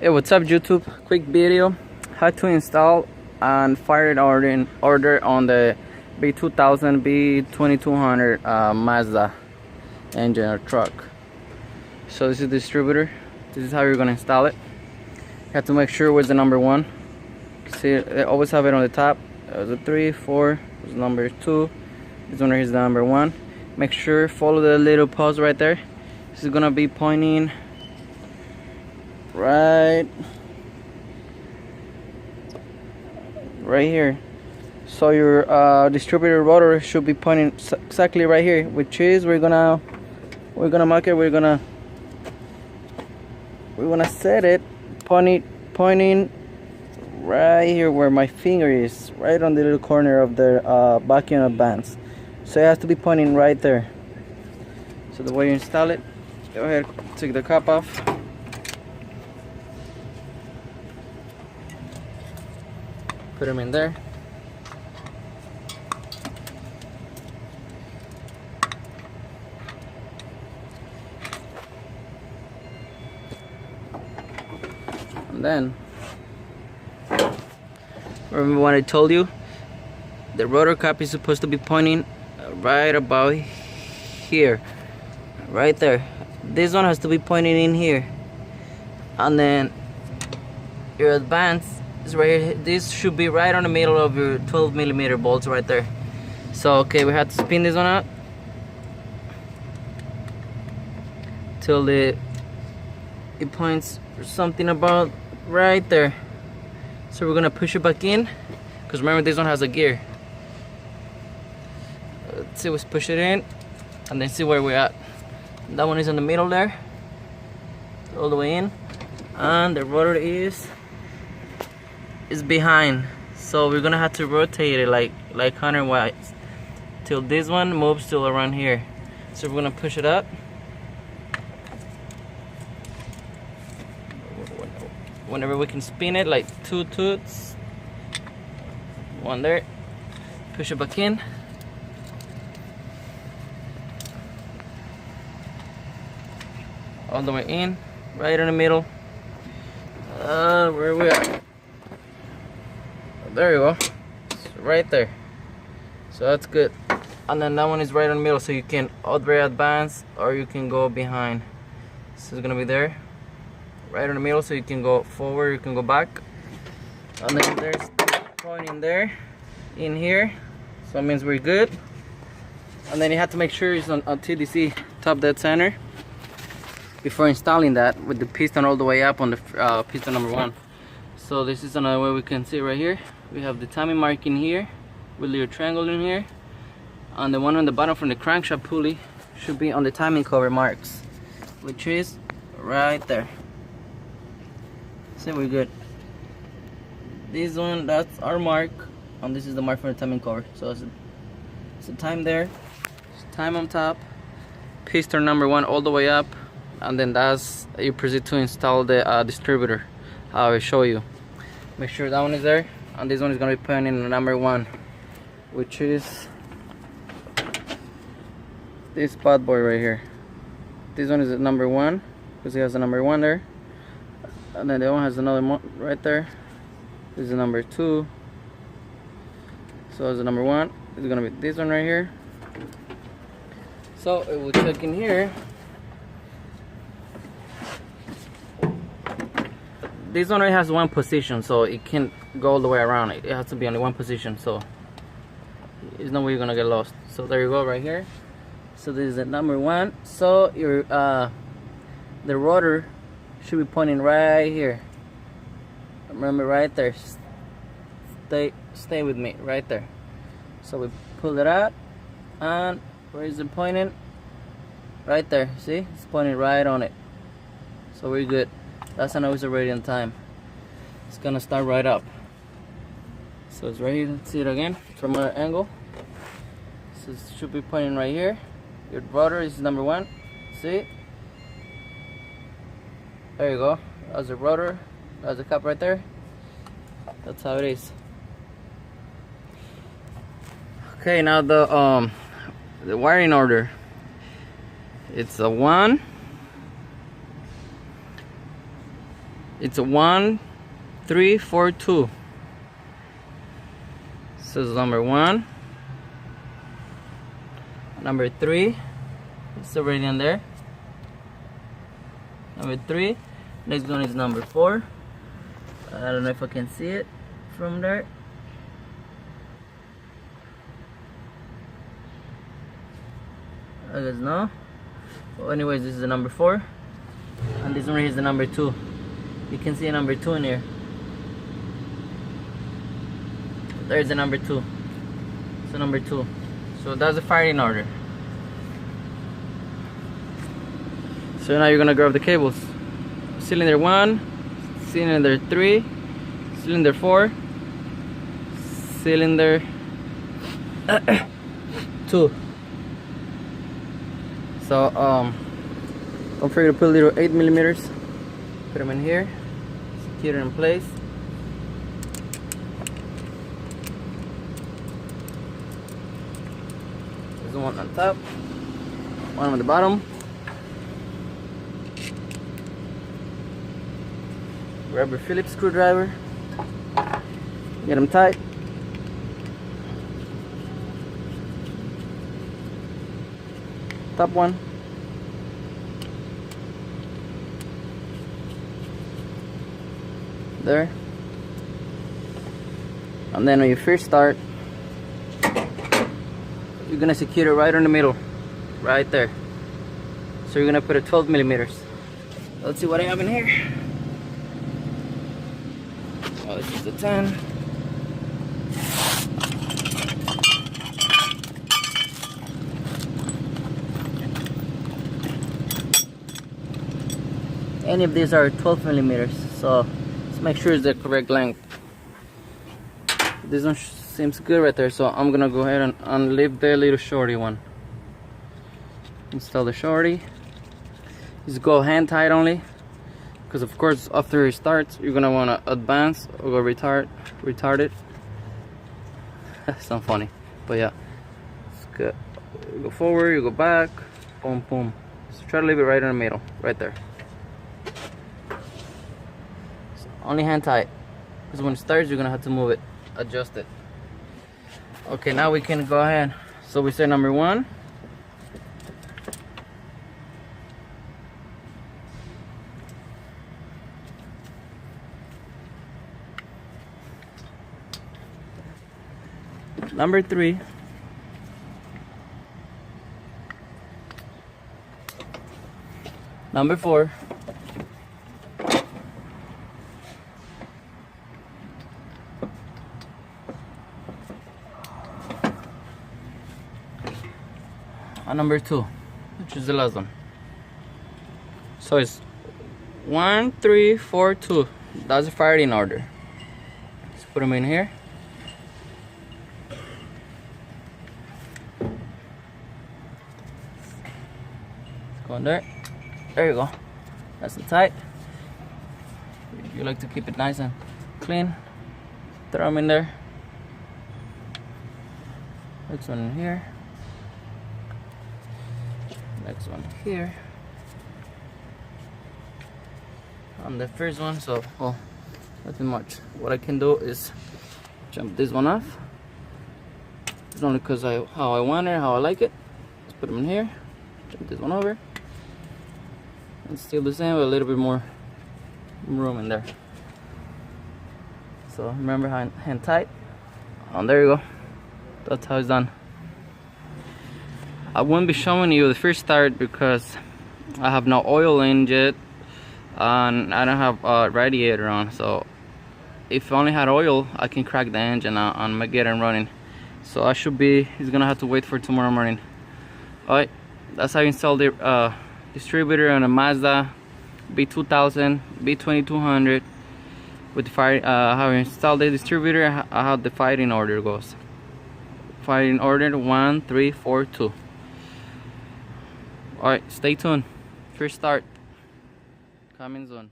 Hey, what's up YouTube? Quick video how to install and fire order on the b2000 b2200 Mazda engine or truck. So this is the distributor. This is how you're gonna install it. You have to make sure where's the number 1. See, they always have it on the top. The 3, 4, there's number 2. This one right here is the number 1. Make sure follow the little pause right there. This is gonna be pointing right here. So your distributor rotor should be pointing exactly right here, which is we're gonna mark it. We're gonna set it pointing right here where my finger is, right on the little corner of the vacuum advance. So it has to be pointing right there. So the way you install it, go ahead, take the cap off. Put them in there. And then, remember what I told you? The rotor cap is supposed to be pointing right about here. Right there. This one has to be pointing in here. And then your advance is right here. This should be right on the middle of your 12mm bolts right there. So okay, we have to spin this one out till it points something about right there. So we're gonna push it back in, because remember this one has a gear. Let's see, let's push it in and then see where we're at. That one is in the middle there, all the way in, and the rotor is behind. So we're gonna have to rotate it like 100 watts till this one moves till around here. So we're gonna push it up. Whenever we can spin it, like 2 toots, 1 there, push it back in. All the way in, right in the middle. Where we at? There you go. It's right there. So that's good. And then that one is right in the middle, so you can either advance or you can go behind. So it's gonna be there, right in the middle, so you can go forward, you can go back. And then there's the point in there, in here. So it means we're good. And then you have to make sure it's on TDC, top dead center, before installing that, with the piston all the way up on the piston number 1. So this is another way we can see right here. We have the timing mark in here with your triangle in here, and the one on the bottom from the crankshaft pulley should be on the timing cover marks, which is right there. So we're good. This one, that's our mark, and this is the mark for the timing cover. So it's a time there, it's time on top, piston number 1 all the way up, and then that's you proceed to install the distributor. I will show you. Make sure that one is there, and this one is going to be pointing in number 1, which is this bad boy right here. This one is at number 1 because it has a number 1 there, and then the other one has another right there. This is the number 2. So it's the number 1. It's going to be this one right here. So it will check in here. This one right has 1 position, so it can't go all the way around. It has to be only 1 position, so there's no way you're gonna get lost. So there you go, right here. So this is the number 1. So your the rotor should be pointing right here. Remember, right there. Stay with me, right there. So we pull it out, and where is it pointing? Right there. See, it's pointing right on it. So we're good. That's an always already on time. It's gonna start right up. So it's right here. Let's see it again from our angle. So it should be pointing right here. Your rotor is number 1. See? There you go. That's the rotor. That's the cap right there. That's how it is. Okay, now the wiring order. It's a 1, It's a 1342. This is number 1. Number 3. It's already in there. Number 3. Next one is number 4. I don't know if I can see it from there. I guess no. Well, anyways, this is the number 4, and this one here is the number 2. You can see a number 2 in here. There's the number 2. So number 2. So that's the firing order. So now you're gonna grab the cables. Cylinder 1, cylinder 3, cylinder 4, cylinder 2. So don't forget to put little 8mm. Put them in here. Secure it in place. There's one on top, one on the bottom. Grab your Phillips screwdriver. Get them tight. Top one. There. And then when you first start, you're gonna secure it right in the middle, right there. So you're gonna put a 12mm. Let's see what I have in here. Oh, this is the 10. Any of these are 12mm, so let's make sure it's the correct length. This one seems good right there, so I'm gonna go ahead and leave the little shorty one. Install the shorty. Just go hand tight only, because of course after it starts you're gonna wanna advance or go retard it. That's not funny, but yeah, it's good. You go forward, you go back, boom, boom. So try to leave it right in the middle, right there. So only hand tight, because when it starts you're gonna have to move it, adjust it. Okay, now we can go ahead. So we say number 1. Number 3. Number 4. And number 2, which is the last one. So it's 1, 3, 4, 2. That's the firing order. Let's put them in here. Go in there. There you go. Nice and tight. You like to keep it nice and clean. Throw them in there. Next one in here. Next one here. On the first one, so well, nothing much. What I can do is jump this one off. It's only because how I want it, how I like it. Let's put them in here. Jump this one over. And still the same, but a little bit more room in there. So remember, hand tight. And there you go. That's how it's done. I won't be showing you the first start because I have no oil in yet, and I don't have a radiator on. So if I only had oil, I can crack the engine out and get it running. So I should be, he's gonna have to wait for tomorrow morning. Alright, that's how you install the distributor on a Mazda b2000, b2200 with the fire. How you install the distributor, how the firing order goes. Firing order 1, 3, 4, 2. Alright, stay tuned. First start coming soon.